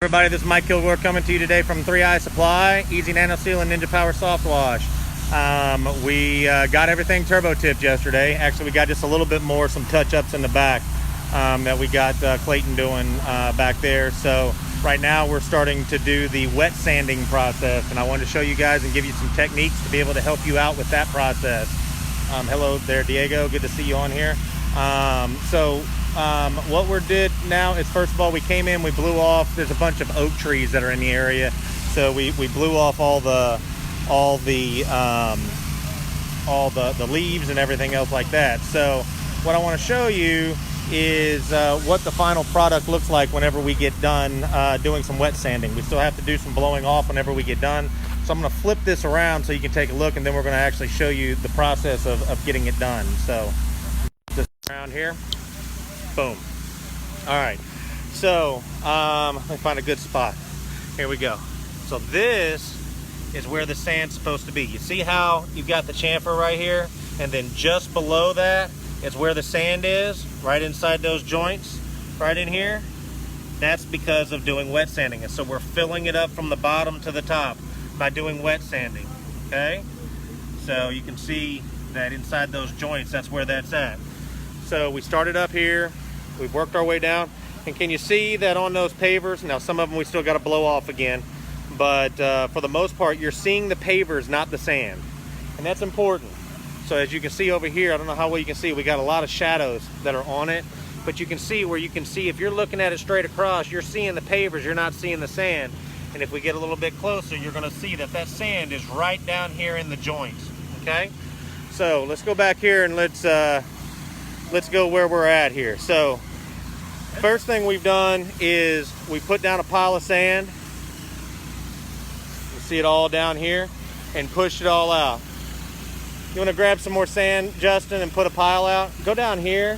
Everybody, this is Mike Kilgore coming to you today from 3i Supply, Easy Nano Seal and Ninja Power Soft Wash. We got everything turbo tipped yesterday. Actually, we got just a little bit more, some touch-ups in the back that we got Clayton doing back there. So right now we're starting to do the wet sanding process, and I wanted to show you guys and give you some techniques to be able to help you out with that process. Hello there, Diego. Good to see you on here. What we did now is, first of all, we came in, we blew off, there's a bunch of oak trees that are in the area, so we blew off all the leaves and everything else like that. So what I want to show you is what the final product looks like whenever we get done doing some wet sanding. We still have to do some blowing off whenever we get done. So I'm going to flip this around so you can take a look, and then we're going to actually show you the process of getting it done. So this around here. Boom. All right, so let me find a good spot. Here we go. So this is where the sand's supposed to be. You see how you've got the chamfer right here, and then just below that is where the sand is, right inside those joints, right in here. That's because of doing wet sanding. And so we're filling it up from the bottom to the top by doing wet sanding, okay? So you can see that inside those joints, that's where that's at. So we started up here, we've worked our way down, and can you see that on those pavers? Now some of them we still got to blow off again, but for the most part you're seeing the pavers, not the sand, and that's important. So as you can see over here, I don't know how well you can see, we got a lot of shadows that are on it, but you can see where you can see, if you're looking at it straight across, you're seeing the pavers, you're not seeing the sand. And if we get a little bit closer, you're going to see that that sand is right down here in the joints, okay? So let's go back here and let's go where we're at here. So first thing we've done is we put down a pile of sand. You see it all down here, and pushed it all out. You want to grab some more sand, Justin, and put a pile out? Go down here,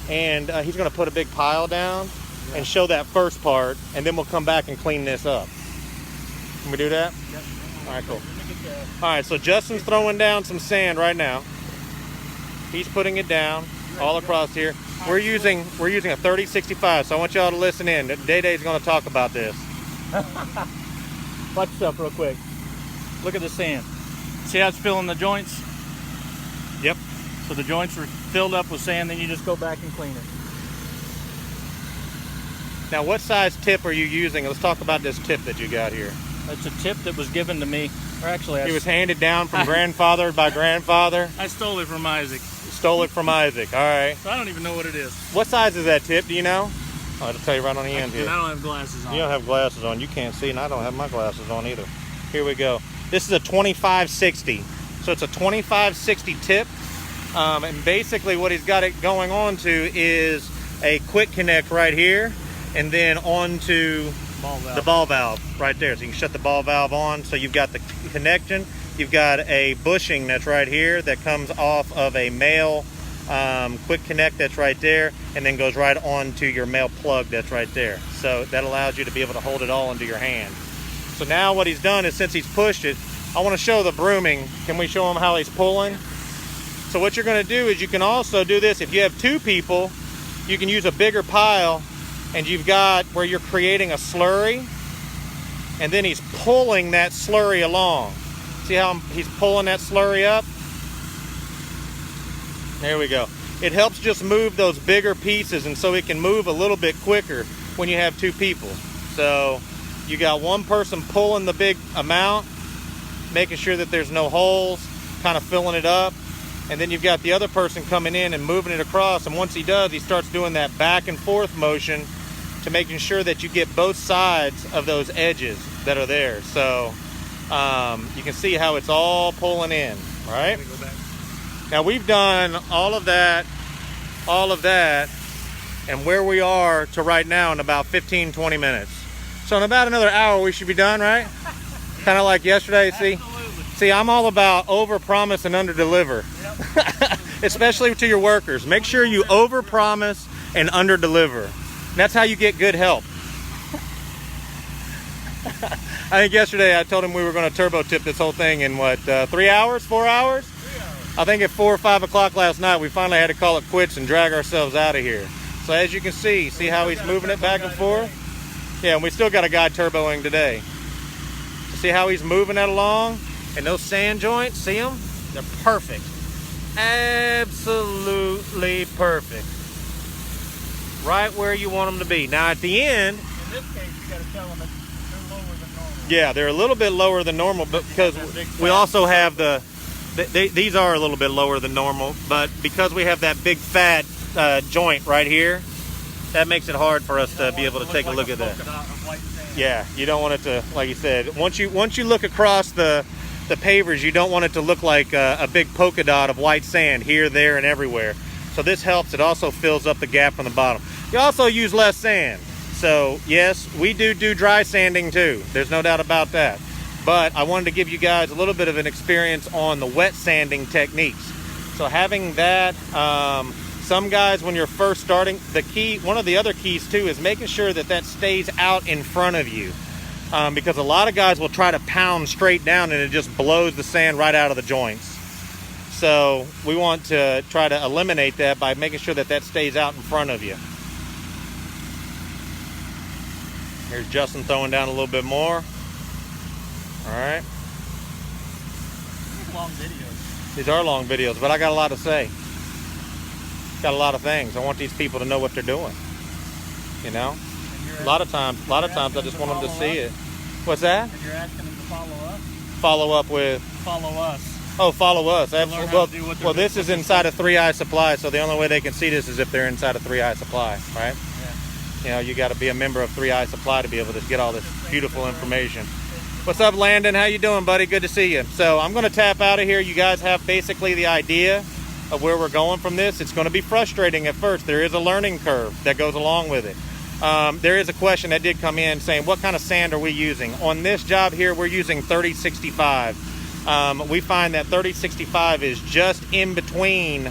and he's going to put a big pile down and show that first part, and then we'll come back and clean this up. Can we do that? Yep. All right, cool. All right, so Justin's throwing down some sand right now. He's putting it down all across here. We're using a 3065, so I want y'all to listen in. Day-Day's going to talk about this. Watch yourself real quick. Look at the sand. See how it's filling the joints? Yep. So the joints are filled up with sand, then you just go back and clean it. Now, what size tip are you using? Let's talk about this tip that you got here. It's a tip that was given to me, or actually it was handed down from grandfather by grandfather. I stole it from Isaac. Stole it from Isaac. All right. So I don't even know what it is. What size is that tip? Do you know? I'll tell you right on the end here. I don't have glasses on. You don't have glasses on. You can't see, and I don't have my glasses on either. Here we go. This is a 2560. So it's a 2560 tip. And basically what he's got it going on to is a quick connect right here, and then onto the ball valve right there. So you can shut the ball valve on. So you've got the connection. You've got a bushing that's right here that comes off of a male quick connect that's right there, and then goes right on to your male plug that's right there. So that allows you to be able to hold it all into your hand. So now what he's done is, since he's pushed it, I want to show the brooming. Can we show him how he's pulling? So what you're going to do is, you can also do this if you have two people. You can use a bigger pile, and you've got where you're creating a slurry, and then he's pulling that slurry along. See how he's pulling that slurry up? There we go. It helps just move those bigger pieces, and so it can move a little bit quicker when you have two people. So you got one person pulling the big amount, making sure that there's no holes, kind of filling it up, and then you've got the other person coming in and moving it across, and once he does, he starts doing that back and forth motion to making sure that you get both sides of those edges that are there. So you can see how it's all pulling in, right? Now we've done all of that, and where we are to right now in about 15-20 minutes. So in about another hour we should be done, right? Kind of like yesterday. See, I'm all about over-promise and under-deliver. Yep. Especially to your workers. Make sure you over-promise and under-deliver. That's how you get good help. I think yesterday I told him we were going to turbo tip this whole thing in what, 3 hours, 4 hours? 3 hours. I think at 4 or 5 o'clock last night we finally had to call it quits and drag ourselves out of here. So as you can see how he's moving it back and forth? Yeah, and we still got a guy turboing today. See how he's moving that along? And those sand joints, see them? They're perfect. Absolutely perfect. Right where you want them to be. Now at the end, In this case, you got to tell them that they're lower than normal. yeah, they're a little bit lower than normal, but because we also have these are a little bit lower than normal, but because we have that big fat joint right here, that makes it hard for us to be able to take a look at that. Yeah, you don't want it to, like you said, once you look across the pavers, you don't want it to look like a big polka dot of white sand here, there, and everywhere. So this helps. It also fills up the gap from the bottom. You also use less sand. So yes, we do dry sanding too. There's no doubt about that. But I wanted to give you guys a little bit of an experience on the wet sanding techniques. So having that, some guys, when you're first starting, one of the other keys too is making sure that stays out in front of you. Because a lot of guys will try to pound straight down and it just blows the sand right out of the joints. So we want to try to eliminate that by making sure that stays out in front of you. Here's Justin throwing down a little bit more. All right. Long videos. These are long videos, but I got a lot to say. Got a lot of things. I want these people to know what they're doing. You know? A lot of times I just want them to see it. What's that? And you're asking them to follow us? Follow up with? Follow us. Oh, follow us. Well, this is inside of 3i Supply, so the only way they can see this is if they're inside of 3i Supply, right? Yeah. You know, you got to be a member of 3i Supply to be able to get all this beautiful information. What's up, Landon? How you doing, buddy? Good to see you. So I'm going to tap out of here. You guys have basically the idea of where we're going from this. It's going to be frustrating at first. There is a learning curve that goes along with it. There is a question that did come in saying, what kind of sand are we using? On this job here, we're using 3065. We find that 3065 is just in between. We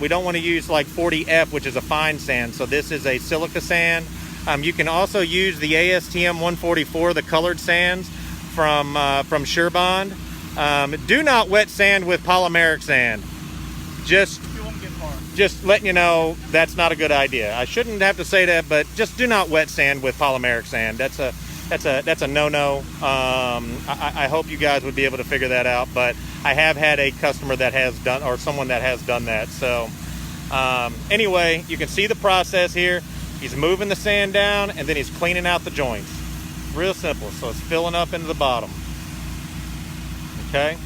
don't want to use like 40F, which is a fine sand. So this is a silica sand. You can also use the ASTM 144, the colored sands from Surebond. Do not wet sand with polymeric sand. Just letting you know that's not a good idea. I shouldn't have to say that, but just do not wet sand with polymeric sand. That's a no-no. I hope you guys would be able to figure that out, but I have had a customer that has done, or someone that has done that. So anyway, you can see the process here. He's moving the sand down and then he's cleaning out the joints. Real simple. So it's filling up into the bottom. Okay,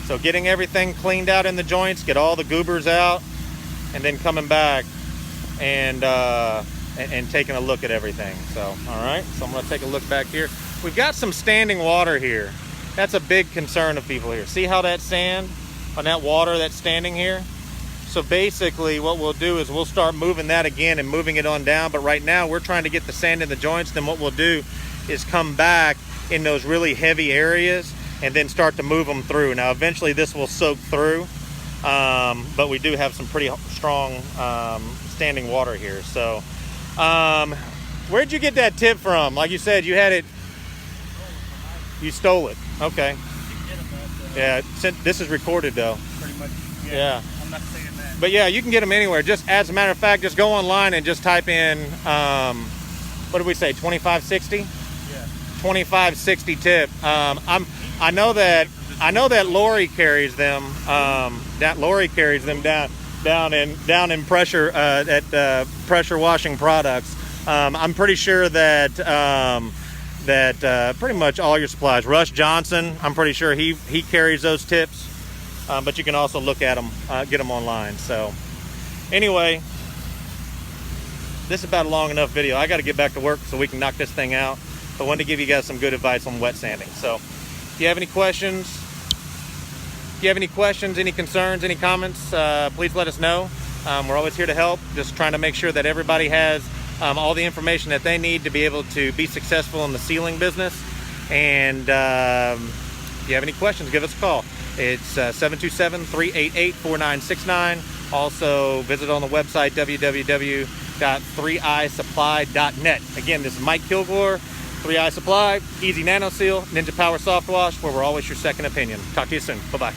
so getting everything cleaned out in the joints, get all the goobers out, and then coming back and taking a look at everything. So, all right, so I'm going to take a look back here. We've got some standing water here. That's a big concern of people here. See how that sand on that water that's standing here? So basically what we'll do is we'll start moving that again and moving it on down. But right now we're trying to get the sand in the joints. Then what we'll do is come back in those really heavy areas and then start to move them through. Now eventually this will soak through, but we do have some pretty strong standing water here. So where'd you get that tip from? Like you said, you had it, you stole it. Okay. Yeah, this is recorded though. Pretty much. Yeah. I'm not saying that. But yeah, you can get them anywhere. Just as a matter of fact, just go online and just type in, what did we say, 2560? Yeah. 2560 tip. I know that Lori carries them. That Lori carries them down in pressure at pressure washing products. I'm pretty sure that pretty much all your supplies. Russ Johnson, I'm pretty sure he carries those tips. But you can also look at them, get them online. So anyway, this is about a long enough video. I got to get back to work so we can knock this thing out. But I wanted to give you guys some good advice on wet sanding. So if you have any questions, any concerns, any comments, please let us know. We're always here to help, just trying to make sure that everybody has all the information that they need to be able to be successful in the sealing business. And if you have any questions, give us a call. It's 727-388-4969. Also visit on the website www.3isupply.net. Again, this is Mike Kilgore, 3i Supply, Easy Nano Seal, Ninja Power Soft Wash, where we're always your second opinion. Talk to you soon. Bye-bye.